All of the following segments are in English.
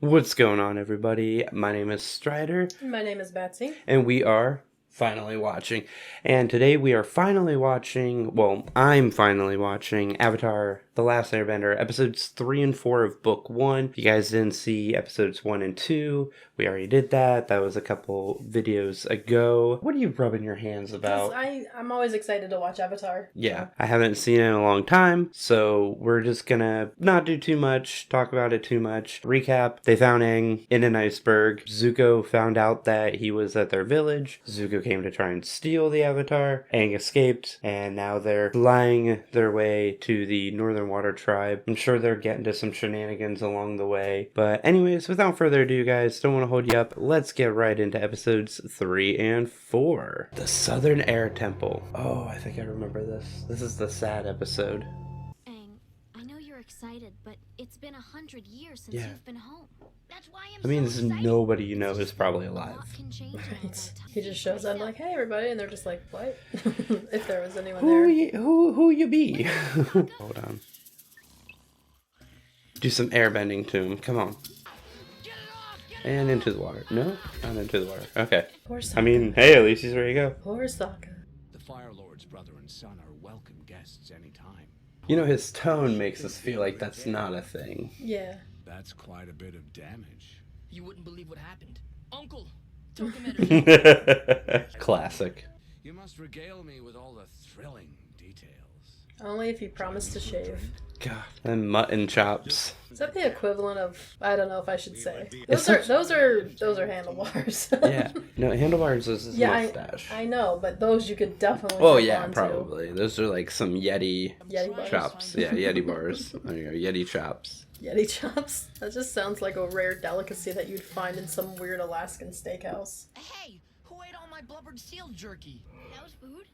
What's going on, everybody? My name is Stryder. My name is Batsy. And we are finally watching. And today we are finally watching, well, I'm finally watching Avatar: The Last Airbender, episodes 3 and 4 of Book 1. If you guys didn't see episodes 1 and 2, we already did that. That was a couple videos ago. What are you rubbing your hands about? I'm always excited to watch Avatar. Yeah, I haven't seen it in a long time, so we're just gonna not do too much, talk about it too much. Recap, they found Aang in an iceberg. Zuko found out that he was at their village. Zuko came to try and steal the Avatar. Aang escaped, and now they're flying their way to the Northern Water Tribe. I'm sure they're getting to some shenanigans along the way. But anyways, without further ado, guys, don't want to hold you up. Let's get right into episodes 3 and 4. The Southern Air Temple. Oh, I think I remember this. This is the sad episode. Aang, I know you're excited, but it's been 100 years since you've been home. That's why I'm I mean, so excited. Nobody you know is probably alive. Right. He just shows up like, hey everybody, and they're just like, what? If there was anyone there. Who you be? Hold on. Do some airbending to him. Come on. And into the water. No? Not into the water. Okay. Poor Sokka. I mean, hey, at least he's ready to go. Poor Sokka. The Fire Lord's brother and son are welcome guests anytime. You know, his tone makes us feel like that's not a thing. Yeah. That's quite a bit of damage. You wouldn't believe what happened. Uncle took him at Classic. You must regale me with all the thrilling details. Only if you promise to shave. God, and mutton chops. Is that the equivalent of, I don't know if I should say. It's Those are handlebars. Yeah. No, handlebars is his Yeah, mustache. I know, but those you could definitely Oh hold yeah, on to. probably. Those are like some Yeti Yeti bars. chops. Yeah, Yeti bars. There you go, Yeti chops. Yeti chops? That just sounds like a rare delicacy that you'd find in some weird Alaskan steakhouse. Hey, who ate all my blubbered seal jerky? That was food?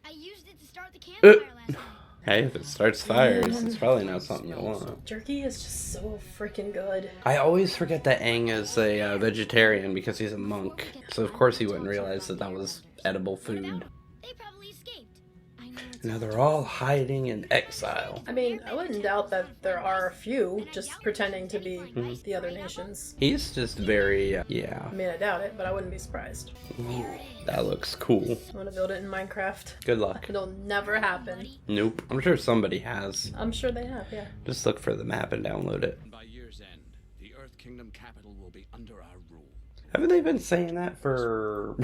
I used it to start the campfire last night. Hey, if it starts fires, it's probably not something you want. Jerky is just so freaking good. I always forget that Aang is a vegetarian because he's a monk. So of course he wouldn't realize that that was edible food. They probably escaped. I know it's Now they're all hiding in exile. I mean, I wouldn't doubt that there are a few just pretending to be the other nations. He's just very, yeah. I mean, I doubt it, but I wouldn't be surprised. Ooh, that looks cool. I want to build it in Minecraft. Good luck. It'll never happen. Nope. I'm sure somebody has. I'm sure they have, yeah. Just look for the map and download it. And by year's end, the Earth Kingdom capital will be under our rule. Haven't they been saying that for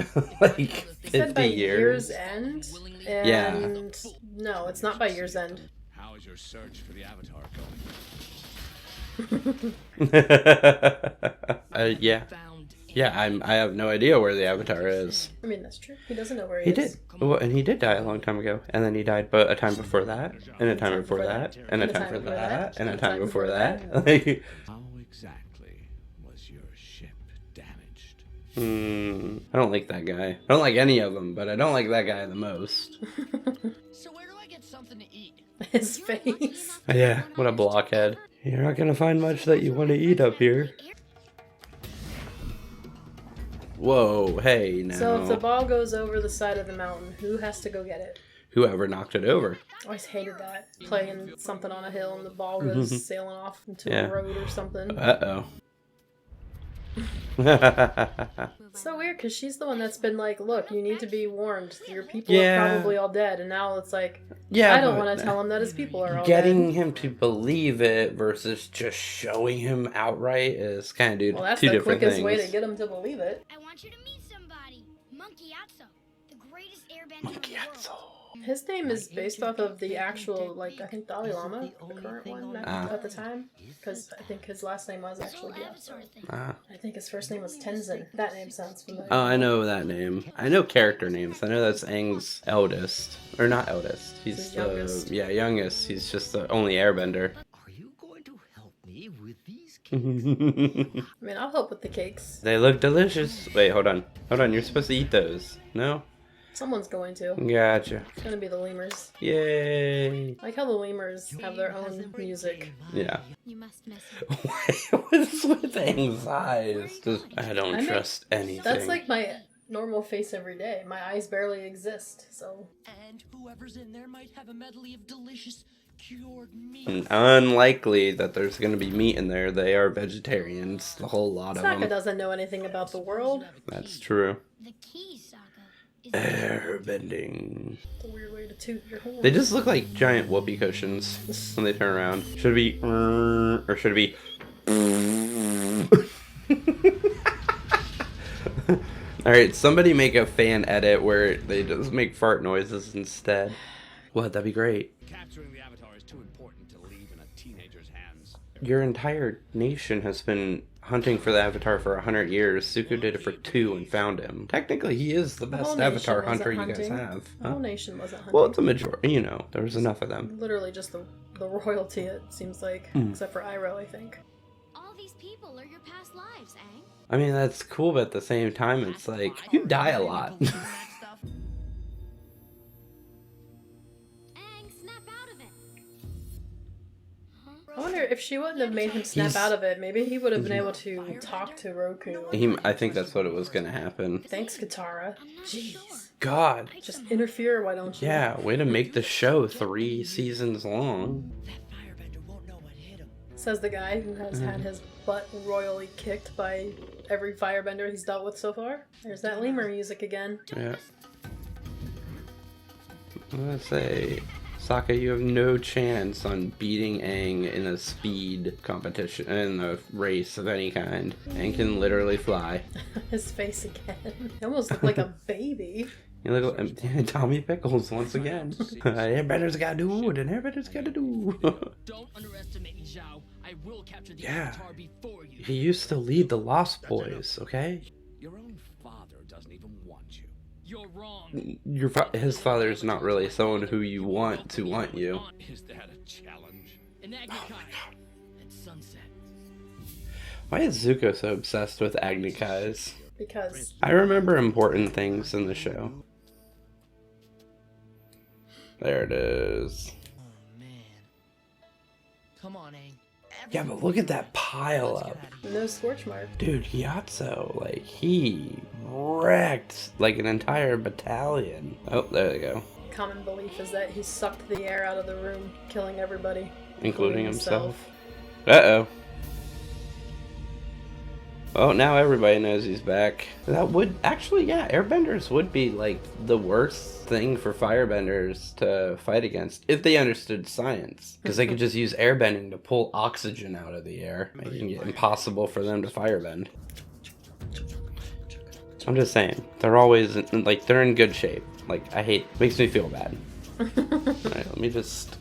like It said by 50 years? year's end, Yeah. and no, it's not by year's end. How is your search for the Avatar going? Yeah. Found. Yeah, I have no idea where the Avatar is. I mean, that's true. He doesn't know where He is. did. Well, and he did die a long time ago. And then he died but a time before that, and a time before that, and a time before that, and a time before that. How exactly was your ship damaged? I don't like that guy. I don't like any of them, but I don't like that guy the most. So where do I get something to eat? His face. Yeah, what a blockhead. You're not gonna find much that you want to eat up here. Whoa, hey, now. So if the ball goes over the side of the mountain, who has to go get it? Whoever knocked it over. I always hated that. Playing something on a hill and the ball goes sailing off into Yeah. a road or something. Uh-oh. So weird, because she's the one that's been like, look, you need to be warned. Your people Yeah. are probably all dead. And now it's like, Yeah, I don't but want to tell him that his people are all getting dead. him to believe it versus just showing him outright is kind of Well, that's two the different quickest things. way to get him to believe it. I want you to meet somebody. Monkey Atso, the greatest airbender Monkey in the world. Atso. His name is based off of the actual, like, I think Dalai Lama, the current one at the time. Because I think his last name was actually Gyatso. Avatar thing. Ah. I think his first name was Tenzin. That name sounds familiar. Oh, I know that name. I know character names. I know that's Aang's eldest. Or not eldest. He's His the youngest. youngest. He's just the only airbender. Are you going to help me with these They I mean, I'll help with the cakes. look delicious. Wait, hold on. Hold on, you're supposed to eat those. No? Someone's going to. Gotcha. It's gonna be the lemurs. Yay. I like how the lemurs have their own music. Yeah. You must miss him. What's with Aang's eyes? Just, I don't I mean, trust anything. That's like my normal face every day. My eyes barely exist, so. And whoever's in there might have a medley of delicious cured meat. And unlikely that there's going to be meat in there. They are vegetarians, the whole lot of Sokka them. doesn't know anything about the world. That's true. The key, Sokka, is Airbending. It's a weird way to toot your horn. They just look like giant whoopee cushions when they turn around. Should it be or should it be Alright, somebody make a fan edit where they just make fart noises instead. What? That'd be great. Capturing the Avatar is too important to leave in a teenager's hands. Your entire nation has been hunting for the Avatar for 100 years. Zuko did it for 2 and found him. Technically, he is the whole best nation Avatar wasn't hunter you guys hunting. have. The whole Huh? nation wasn't hunting. Well, it's a majority. You know, there was enough of them. Literally just the royalty, it seems like. Hmm. Except for Iroh, I think. all these people are your past lives, Aang. I mean, that's cool, but at the same time, it's like, you die a lot. Aang, snap out of it. Huh? I wonder if she wouldn't have made him snap He's- out of it, maybe he would have been able to talk to Roku. I think that's what it was gonna happen. Thanks, Katara. I'm not Jeez. sure. God. Just interfere, why don't you? Yeah, way to make the show 3 seasons long. That firebender won't know what hit him. Says the guy who has had his butt royally kicked by every firebender he's dealt with so far. There's that lemur music again. Yeah. I'm gonna say, Sokka, you have no chance on beating Aang in a speed competition, in a race of any kind. Aang can literally fly. His face again. He almost looked like a baby. You look like Tommy Pickles once again. Airbender's gotta do what an Airbender's gotta do. Don't underestimate me, Zhao. I will capture the Yeah. Avatar before you. He used to lead the Lost Boys, okay? Your own father doesn't even want you. You're wrong. His father's not really someone who you want to want you. Is that a challenge? An Agnikai at sunset. Why is Zuko so obsessed with Agnikais? Because I remember important things in the show. There it is. Oh man. Come on, Aang. Yeah, but look at that pile up. no scorch mark. Dude, Gyatso, like, he wrecked, like, an entire battalion. Oh, there they go. Common belief is that he sucked the air out of the room, killing everybody. Including himself. Uh-oh. Oh, now everybody knows he's back. That would, actually, yeah, airbenders would be, like, the worst thing for firebenders to fight against, if they understood science. Because they could just use airbending to pull oxygen out of the air, making it impossible for them to firebend. I'm just saying, they're always, like, they're in good shape. Like, makes me feel bad. Alright, let me just...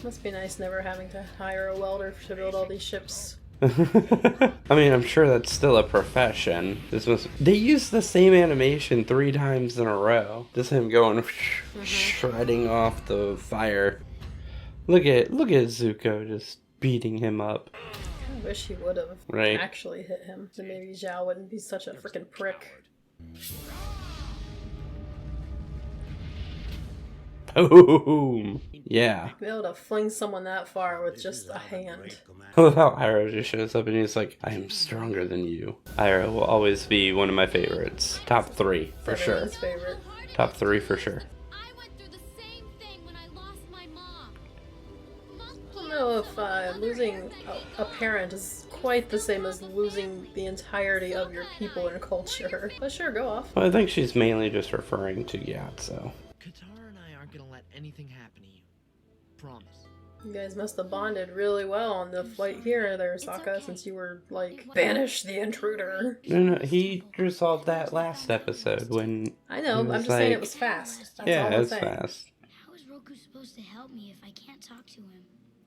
Must be nice never having to hire a welder to build all these ships. I mean, I'm sure that's still a profession. They use the same animation 3 times in a row. Just him going shredding off the fire. Look at Zuko just beating him up. I wish he would have Right. actually hit him. Then maybe Zhao wouldn't be such a freaking prick. Boom! Yeah. Be able to fling someone that far with just a hand. I love how Iroh just shows up and he's like, I am stronger than you. Iroh will always be one of my favorites. Top 3, for sure. Everyone's favorite. Top 3 for sure. I went through the same thing when I lost my mom. I don't know if losing a parent is quite the same as losing the entirety of your people and culture. But sure, go off. Well, I think she's mainly just referring to Gyatso. Katara and I aren't gonna let anything happen to you. Promise. You guys must have bonded really well on the flight here, there, Sokka, since you were like, banish the intruder. No, he resolved that last episode when... I know, He I'm was just saying it like- was fast. That's all Yeah, I'm it's saying. fast. How is Roku supposed to help me if I can't talk to him?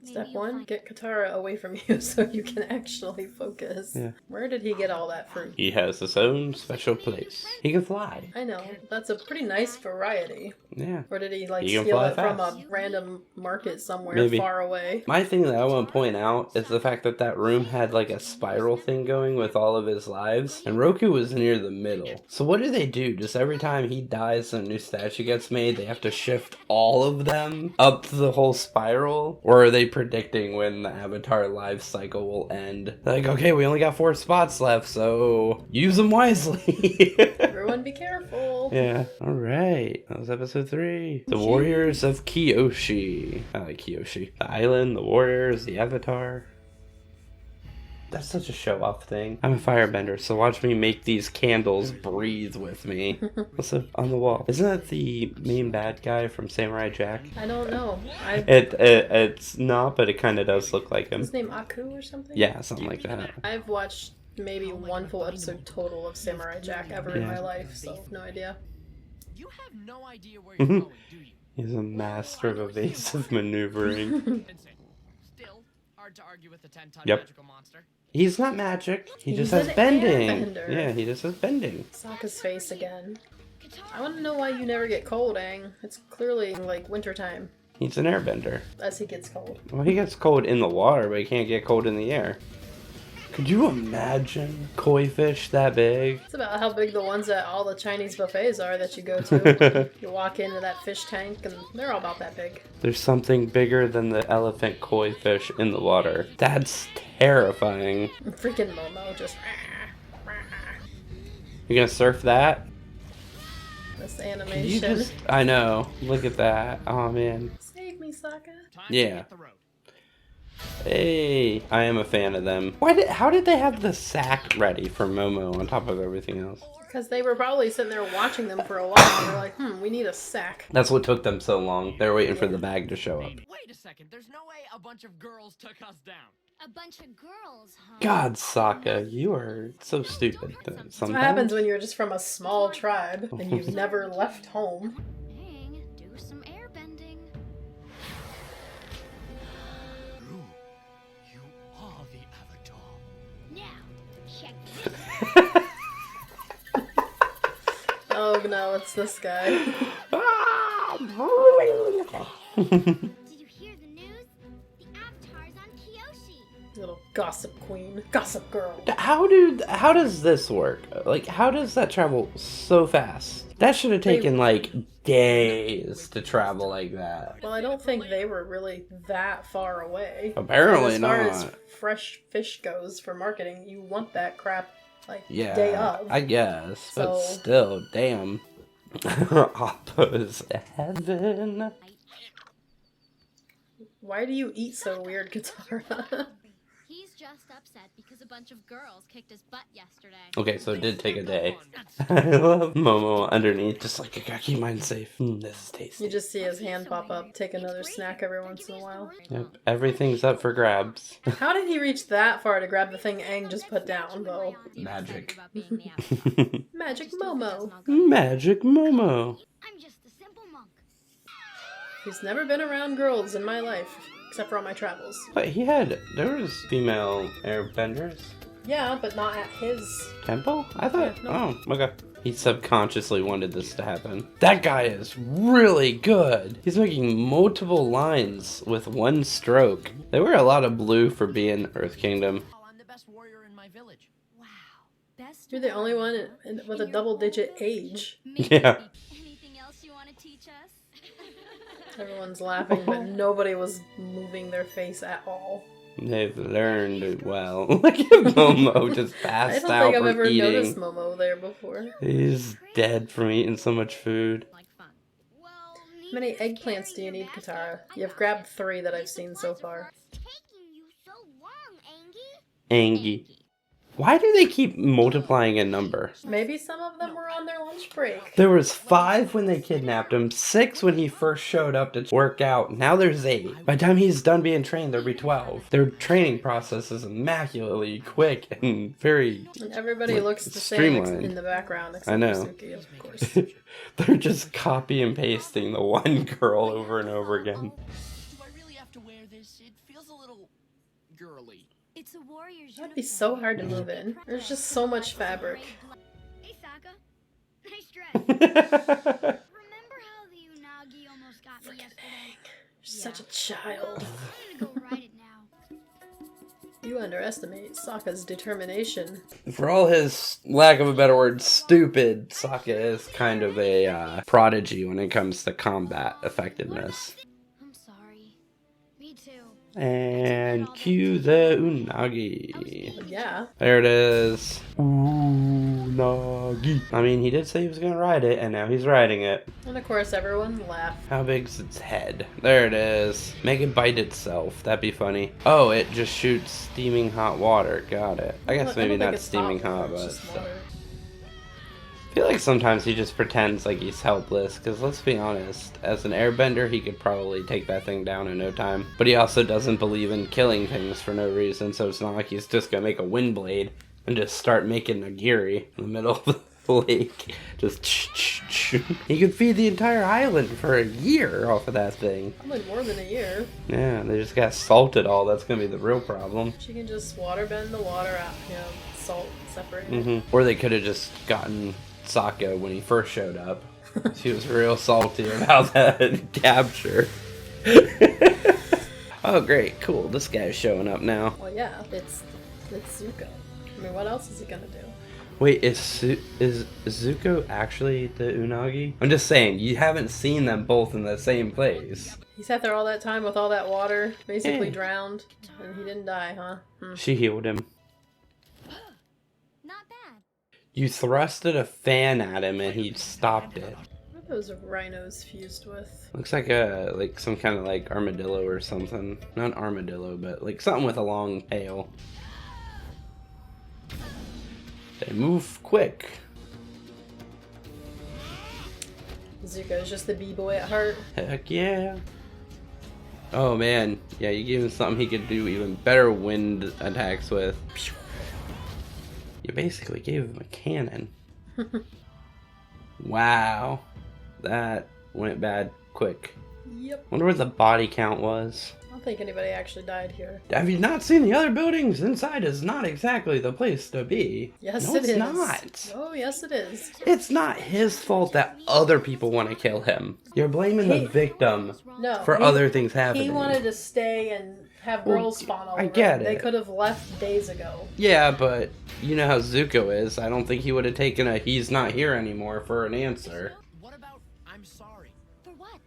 Step Maybe you'll 1, find- get Katara away from you so you can actually focus. Yeah. Where did he get all that fruit? He has his own special place. He can fly. I know, that's a pretty nice variety. Yeah. Or did he like He can steal fly it from a fast. random market somewhere Maybe. far away? My thing that I want to point out is the fact that that room had like a spiral thing going with all of his lives, and Roku was near the middle. So what do? Just every time he dies and a new statue gets made, they have to shift all of them up the whole spiral? Or are they predicting when the Avatar life cycle will end? They're like, okay, we only got 4 spots left, so use them wisely. Everyone be careful. Yeah. All right. That was episode 3. The Warriors of Kyoshi. I like Kyoshi. The island, the warriors, the avatar. That's such a show-off thing. I'm a firebender, so watch me make these candles breathe with me. What's up on the wall? Isn't that the main bad guy from Samurai Jack? I don't know. It's not, but it kind of does look like him. His name Aku or something? Yeah, something like that. I've watched maybe one full episode total of Samurai Jack ever in my life, so no idea. You have no idea where you're going, do you? He's a master of evasive maneuvering. Still, hard to argue with the 10-ton Yep. magical monster. He's not magic. He just He's has an bending. airbender. Yeah, he just has bending. Sokka's face again. I want to know why you never get cold, Aang. It's clearly like wintertime He's an airbender. as he gets cold. Well, he gets cold in the water, but he can't get cold in the air. Could you imagine koi fish that big? It's about how big the ones at all the Chinese buffets are that you go to. You walk into that fish tank and they're all about that big. There's something bigger than the elephant koi fish in the water. That's terrifying. Freaking Momo just... You gonna surf that? This Can you animation. just... I know. Look at that. Oh, man. Save me, Sokka. Time Yeah. to hit the road. Hey, I am a fan of them. How did they have the sack ready for Momo on top of everything else? Because they were probably sitting there watching them for a while and they're like, we need a sack. That's what took them so long. They were waiting for the bag to show up. Wait a second, there's no way a bunch of girls took us down. A bunch of girls, huh? God, Sokka, you are so stupid. That's what happens when you're just from a small tribe and you've never left home. Aang, do some airbending. You are the Avatar. Now, check Oh no, it's this guy. Did you hear the news? The Avatar's on Kyoshi. Little gossip queen. Gossip girl. How does this work? Like, how does that travel so fast? That should have taken like days to travel like that. Well, I don't think they were really that far away. Apparently And as far as not. fresh fish goes for marketing, you want that crap like Yeah, day of. I guess, but So- still, damn. Appa's heaven. Why do you eat so weird, Katara? He's just upset because a bunch of girls kicked his butt yesterday. Okay, so it did take a day. I love Momo underneath, just like, I gotta keep mine safe. This is tasty. You just see his hand pop up, take another snack every once in a while. Yep, everything's up for grabs. How did he reach that far to grab the thing Aang just put down, though? Magic. Magic Momo. Magic Momo. I'm just a simple monk. He's never been around girls in my life, except for on my travels. But there was female airbenders. Yeah, but not at his. Temple? I thought, Yeah, no. oh, okay. He subconsciously wanted this to happen. That guy is really good. He's making multiple lines with one stroke. They wear a lot of blue for being Earth Kingdom. Oh, I'm the best warrior in my village. Wow. Best You're the only one with a in your double-digit whole age. Maybe. Yeah. Anything else you want to teach us? Everyone's laughing, but nobody was moving their face at all. They've learned it well. Look at Momo just I passed don't out think I've from ever noticed eating. Momo there before. He's dead from eating so much food. Like fun. Well, How many eggplants do you need, Katara? You've grabbed 3 that I've seen so far. Taking you so long, Angie. Angie. Why do they keep multiplying a number? Maybe some of them were on their lunch break. There was 5 when they kidnapped him, 6 when he first showed up to work out. Now there's 8. By the time he's done being trained, there'll be 12. Their training process is immaculately quick and very... And everybody looks the same streamlined. in the background, except I know. for Suki, of course. They're just copy and pasting the one girl over and over again. Do I really have to wear this? It feels a little girly. It's a warrior's That'd be so hard to move in. There's just so much fabric. Hey, Sokka. Nice dress. Remember how the Unagi almost got me yesterday? You're such a child. I'm gonna go ride it now. You underestimate Sokka's determination. For all his, lack of a better word, stupid, Sokka is kind of a prodigy when it comes to combat effectiveness. I'm sorry. Me too. And cue the Unagi. Yeah. There it is. Unagi. I mean, he did say he was gonna ride it, and now he's riding it. And of course, everyone laughed. How big's its head? There it is. Make it bite itself. That'd be funny. Oh, it just shoots steaming hot water. Got it. I guess maybe not steaming hot, but... I feel like sometimes he just pretends like he's helpless, because let's be honest, as an airbender he could probably take that thing down in no time. But he also doesn't believe in killing things for no reason, so it's not like he's just gonna make a wind blade and just start making nagiri in the middle of the lake. Just he could feed the entire island for a year off of that thing. Probably more than a year. Yeah, they just got salted all, that's gonna be the real problem. She can just waterbend the water out, salt separate. Or they could have just gotten Sokka when he first showed up. She was real salty about that capture. Oh great, cool, this guy's showing up now. Well yeah, it's Zuko. I mean, what else is he gonna do? Wait, is Zuko actually the Unagi? I'm just saying, you haven't seen them both in the same place. He sat there all that time with all that water, basically drowned, and he didn't die, huh? She healed him. Not bad. You thrusted a fan at him and he stopped it. What are those rhinos fused with? Looks like some kind of like armadillo or something. Not armadillo, but like something with a long tail. They move quick. Zuko's just the b-boy at heart. Heck yeah. Oh man, yeah, you gave him something he could do even better wind attacks with. You basically gave him a cannon. Wow. That went bad quick. Yep. Wonder what the body count was. I don't think anybody actually died here. Have you not seen the other buildings? Inside is not exactly the place to be. Yes, no, it is. it's not. Oh, yes, it is. It's not his fault that other people want to kill him. You're blaming the victim for other things happening. He wanted to stay and have girls spawn all over. I get it. They could have left days ago. Yeah, but you know how Zuko is. I don't think he would have taken a "he's not here anymore" for an answer. What about "I'm sorry"? For what?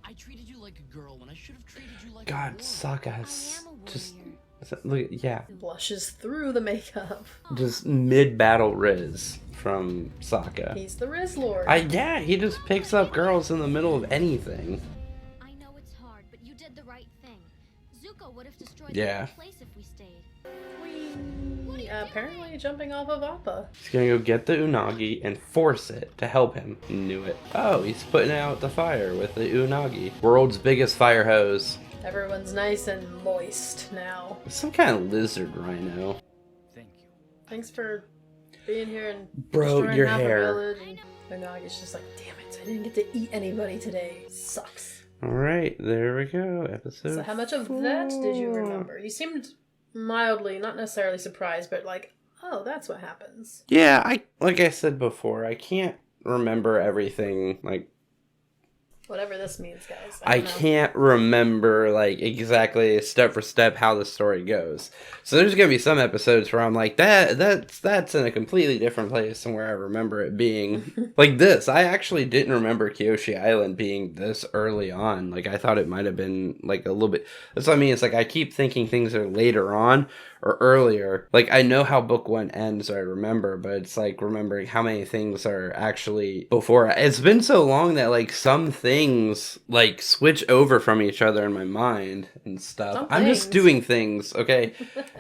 I treated you like a girl when I should have treated you like God, a woman. Sokka has I am a just warrior. look, yeah, Blushes through the makeup. just mid-battle Rizz from Sokka. He's the Rizz Lord. Yeah, he just picks up girls in the middle of anything. I know it's hard, but you did the right thing. Zuko would have destroyed Yeah. the place if we stayed. Apparently jumping off of Appa. He's gonna go get the Unagi and force it to help him. Knew it. Oh, he's putting out the fire with the Unagi. World's biggest fire hose. Everyone's nice and moist now. Some kind of lizard rhino. Thank you. Thanks for being here and Bro, destroying your half hair. a village. And Unagi's just like, damn it, I didn't get to eat anybody today. Sucks. Alright, there we go. Episode So how much of that did you remember? You seemed mildly, not necessarily surprised, but like, oh, that's what happens. Yeah, like I said before, I can't remember everything, like, Whatever this means, guys. I don't know. can't remember, like, exactly step for step how the story goes. So there's gonna be some episodes where I'm like, that's in a completely different place than where I remember it being. Like this, I actually didn't remember Kyoshi Island being this early on. Like, I thought it might have been, like, a little bit... That's what I mean, it's like, I keep thinking things are later on, or earlier. Like, I know how book one ends, I remember, but it's like remembering how many things are actually before. It's been so long that, like, some things, like, switch over from each other in my mind and stuff. Some I'm just things. doing things, okay?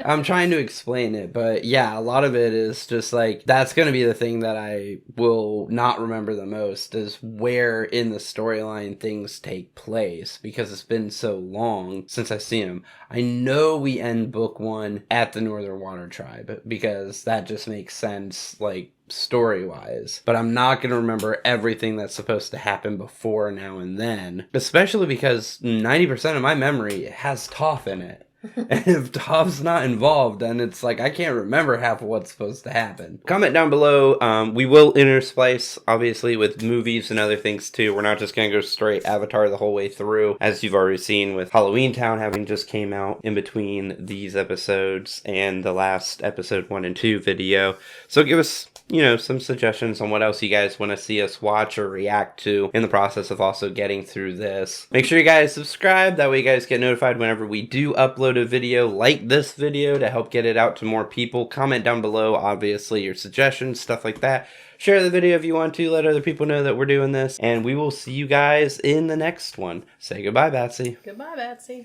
I'm trying to explain it, but yeah, a lot of it is just, like, that's gonna be the thing that I will not remember the most, is where in the storyline things take place, because it's been so long since I've seen them. I know we end book one at the Northern Water Tribe, because that just makes sense, like, story-wise. But I'm not going to remember everything that's supposed to happen before now and then. Especially because 90% of my memory has Toph in it. And if Toph's not involved, then it's like I can't remember half of what's supposed to happen. Comment down below. We will intersplice, obviously, with movies and other things too. We're not just going to go straight Avatar the whole way through, as you've already seen with Halloween Town having just came out in between these episodes and the last episode 1 and 2 video. So give us, you know, some suggestions on what else you guys want to see us watch or react to in the process of also getting through this. Make sure you guys subscribe. That way you guys get notified whenever we do upload upload a video like this video to help get it out to more people. Comment down below, obviously, your suggestions, stuff like that. Share the video if you want to. Let other people know that we're doing this. And we will see you guys in the next one. Say goodbye, Batsy. Goodbye, Batsy.